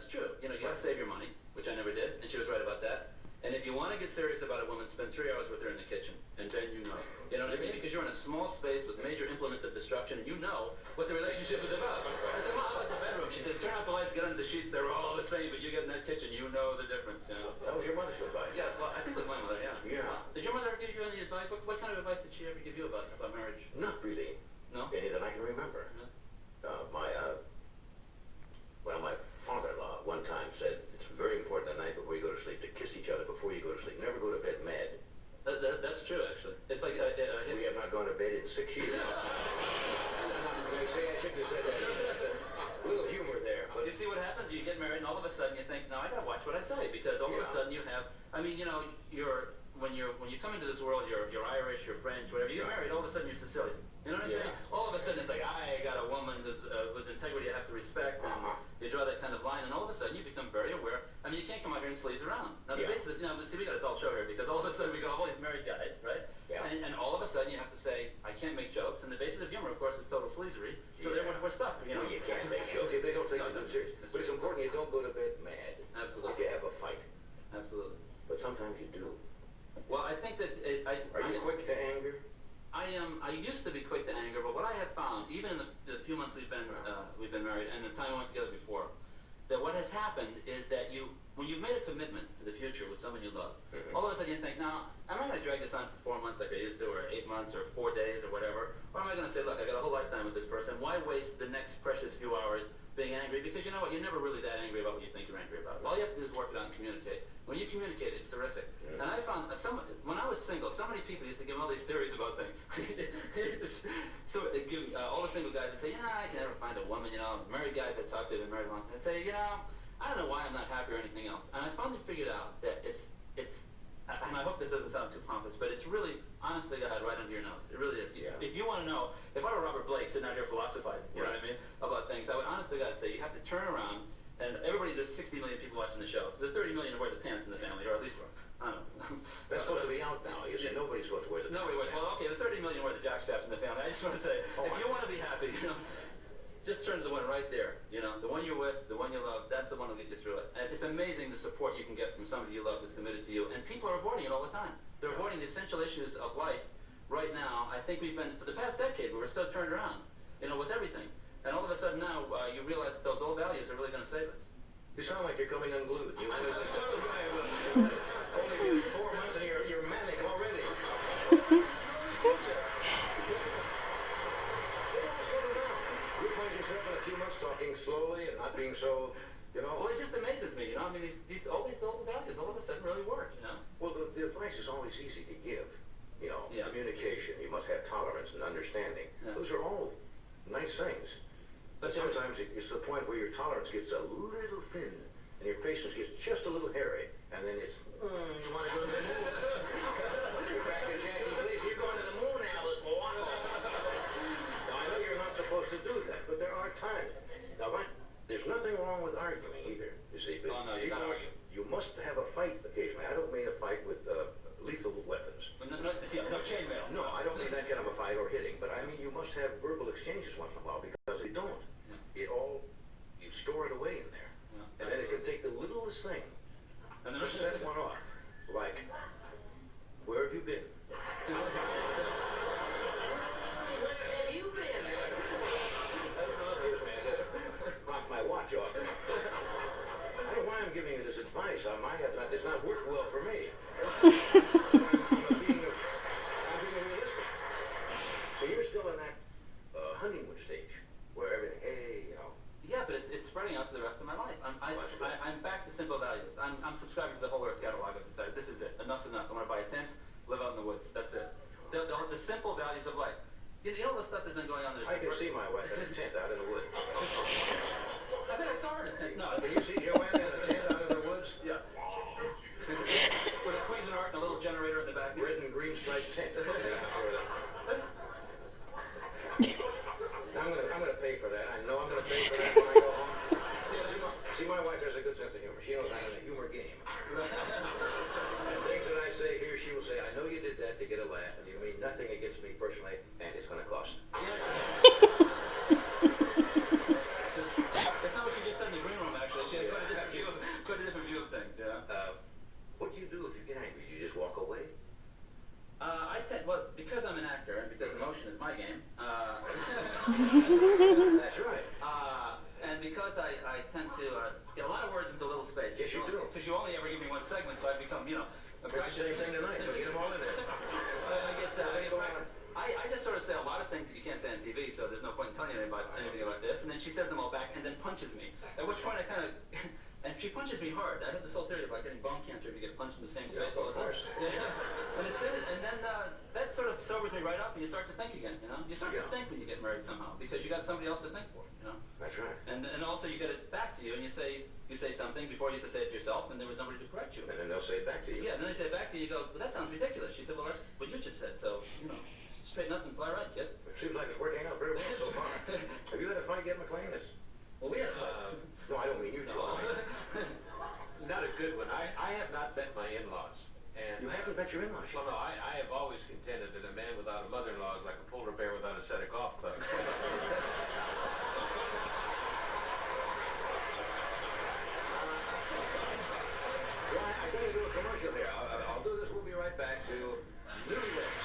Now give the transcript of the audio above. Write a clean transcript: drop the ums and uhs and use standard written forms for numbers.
it's true. You know, you got to save your money, which I never did, and she was right about that. And if you want to get serious about a woman, spend 3 hours with her in the kitchen, and then you know. You know what I mean? Because you're in a small space with major implements of destruction, and you know what the relationship is about. I said, Mom, I like the bedroom. She says, turn out the lights, get under the sheets. They're all the same, but you get in that kitchen, you know the difference. You know? That was your mother's advice. Yeah, well, I think it was my mother, yeah. Yeah. Did your mother ever give you any advice? What kind of advice did she ever give you about marriage? Not really. No? Any that I can remember. My father-in-law one time said it's very important at night before you go to sleep to kiss each other before you go to sleep. Never go to bed mad. That's true, actually. It's like we have not gone to bed in 6 years. I shouldn't have said that. A little humor there. But you see what happens? You get married, and all of a sudden you think, "No, I gotta watch what I say," because all of a sudden you have. I mean, you know, when you come into this world, you're Irish, you're French, whatever. You get married, all of a sudden you're Sicilian. You know what I'm saying? All of a sudden it's like, I got a woman whose integrity I have to respect, and you draw that kind of line, and all of a sudden you become very aware. I mean, you can't come out here and sleaze around. Now the basis of, see, we got a dull show here because all of a sudden we got all these married guys, right? Yeah. And all of a sudden you have to say, I can't make jokes, and the basis of humor, of course, is total sleazery. So then we're stuck, you know? You can't make jokes if they don't take it serious. But it's important you don't go to bed mad. Absolutely. If you have a fight. Absolutely. But sometimes you do. Well, I think that Are you quick to anger? I used to be quick to anger, but what I have found, even in the few months we've been married, and the time we went together before, that what has happened is that when you've made a commitment to the future with someone you love, all of a sudden you think, now, am I going to drag this on for 4 months like I used to, or 8 months, or 4 days, or whatever? Or am I going to say, look, I got a whole lifetime with this person. Why waste the next precious few hours being angry? Because you know what? You're never really that angry about what you think you're angry about. All you have to do is work it out and communicate. When you communicate, it's terrific. And I found, when I was single, so many people used to give me all these theories about things. So all the single guys would say, I can never find a woman, married guys I talk to have been married a long time. They say, I don't know why I'm not happy or anything else. And I finally figured out that it's and I hope this doesn't sound too pompous, but it's really, honestly, God, right under your nose. It really is. Yeah. If you want to know, if I were Robert Blake sitting out here philosophizing, you know what I mean, about things, I would honestly, God, say you have to turn around, and everybody, there's 60 million people watching the show. There's 30 million who wear the pants in the family, or at least, I don't know. That's supposed to be out now. You say nobody's supposed to wear the pants. Nobody wears, well, okay, there's 30 million who wear the jock straps in the family. I just want to say, if you want to be happy, just turn to the one right there. The one you're with, the one you love, that's the one that'll get you through it. And it's amazing the support you can get from somebody you love who's committed to you. And people are avoiding it all the time. They're avoiding the essential issues of life right now. I think we've been, for the past decade, we're still turned around, with everything. And all of a sudden now, you realize that those old values are really going to save us. You sound like you're coming unglued. Only 4 months and you're manic already. You'll find yourself in a few months talking slowly and not being so, Well, it just amazes me, I mean, all these old values all of a sudden really work, Well, the advice is always easy to give. Communication. You must have tolerance and understanding. Yeah. Those are all nice things. But sometimes it's to the point where your tolerance gets a little thin and your patience gets just a little hairy, and then it's, you want to go to the moon? You're back in Shanty Place. You're going to the moon, Alice, boy. Now, I know you're not supposed to do that, but there are times. Now, there's nothing wrong with arguing either, you see. But no, you gotta argue. You must have a fight occasionally. I don't mean a fight with lethal weapons. No chainmail. No, I don't mean that kind of a fight or hitting, but I mean you must have verbal exchanges once in a while, because if you don't, you store it away in there. Yeah, and then it can take the littlest thing and then set one off. Like, where have you been? Where have you been? Excuse me, I just knocked my watch off. I don't know why I'm giving you this advice. It's not worked well for me. I'm being realistic. So you're still in that honeymoon stage where everything, Yeah, but it's spreading out to the rest of my life. I'm back to simple values. I'm subscribing to the Whole Earth catalog. I've decided this is it. Enough's enough. I'm going to buy a tent, live out in the woods. That's it. The simple values of life. You know the stuff that's been going on there. I can see my wife in a tent out in the woods. I think I saw her in a tent. No, can you see Joanne in a tent out in the woods? Yeah. With a Cuisinart and a little generator in the back. Red and green striped tent. I'm going to pay for that. I know I'm going to pay for that when I go home. See, my wife has a good sense of humor. She knows I'm in a humor game. And things that I say here, she will say, I know you did that to get a laugh, and you mean nothing against me personally, and it's going to cost. That's not what she just said in the green room, actually. She had quite a because I'm an actor and because emotion is my game, That's right. and because I tend to get a lot of words into a little space. Yes, you do. Because you only ever give me one segment, so I become, you know, It's the same thing tonight, so get them all in there. I just sort of say a lot of things that you can't say on TV, so there's no point in telling you anything about this. And then she says them all back and then punches me. At which point I kind of, and she punches me hard. I have this whole theory about getting bone cancer if you get punched in the same space all the time. Yeah. And then that sort of sobers me right up, and you start to think again. You know, you start to think when you get married somehow because you got somebody else to think for. You know. That's right. And also you get it back to you, and you say something before you used to say it to yourself, and there was nobody to correct you. And then they'll say it back to you. Yeah, and then they say it back to you. You go, well, that sounds ridiculous. She said, well, that's what you just said. So you know. Straighten up and fly right, kid. It seems like it's working out very well so far. Have you had a fight yet, McLean? Well, we had a fight. No, I don't mean you two. Not a good one. I have not met my in-laws. And you haven't met your in-laws? Well, no, I have always contended that a man without a mother-in-law is like a polar bear without a set of golf clubs. I gotta do a commercial here. I'll do this. We'll be right back to Newlywed.